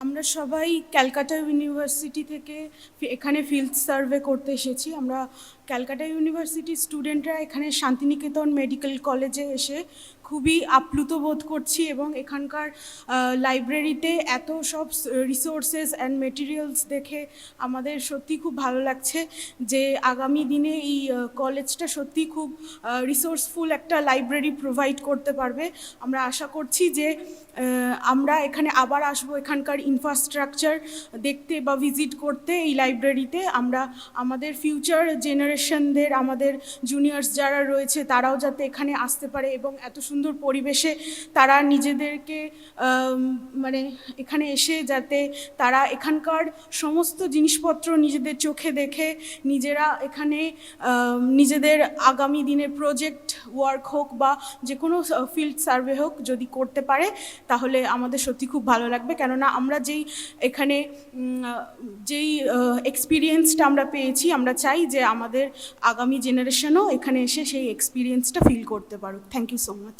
আমরা সবাই ক্যালকাটা ইউনিভার্সিটি থেকে এখানে ফিল্ড সার্ভে করতে এসেছি। আমরা ক্যালকাটা ইউনিভার্সিটির স্টুডেন্টরা এখানে শান্তিনিকেতন মেডিকেল কলেজে এসে খুবই আপ্লুত বোধ করছি এবং এখানকার লাইব্রেরিতে এত সব রিসোর্সেস অ্যান্ড মেটেরিয়ালস দেখে আমাদের সত্যি খুব ভালো লাগছে যে আগামী দিনে এই কলেজটা সত্যি খুব রিসোর্সফুল একটা লাইব্রেরি প্রোভাইড করতে পারবে। আমরা আশা করছি যে আমরা এখানে আবার আসবো এখানকার ইনফ্রাস্ট্রাকচার দেখতে বা ভিজিট করতে। এই লাইব্রেরিতে আমরা আমাদের ফিউচার জেনারেশনদের, আমাদের জুনিয়র্স যারা রয়েছে তারাও যাতে এখানে আসতে পারে এবং এত সুন্দর পরিবেশে তারা নিজেদেরকে মানে এখানে এসে যাতে তারা এখানকার সমস্ত জিনিসপত্র নিজেদের চোখে দেখে নিজেরা এখানে নিজেদের আগামী দিনের প্রজেক্ট ওয়ার্ক হোক বা যে কোনো ফিল্ড সার্ভে হোক যদি করতে পারে তাহলে আমাদের সত্যি খুব ভালো লাগবে। কেননা আমরা এখানে যেই এক্সপিরিয়েন্সটা আমরা পেয়েছি, আমরা চাই যে আমাদের আগামী জেনারেশনও এখানে এসে সেই এক্সপিরিয়েন্সটা ফিল করতে পারুক। Thank you so much.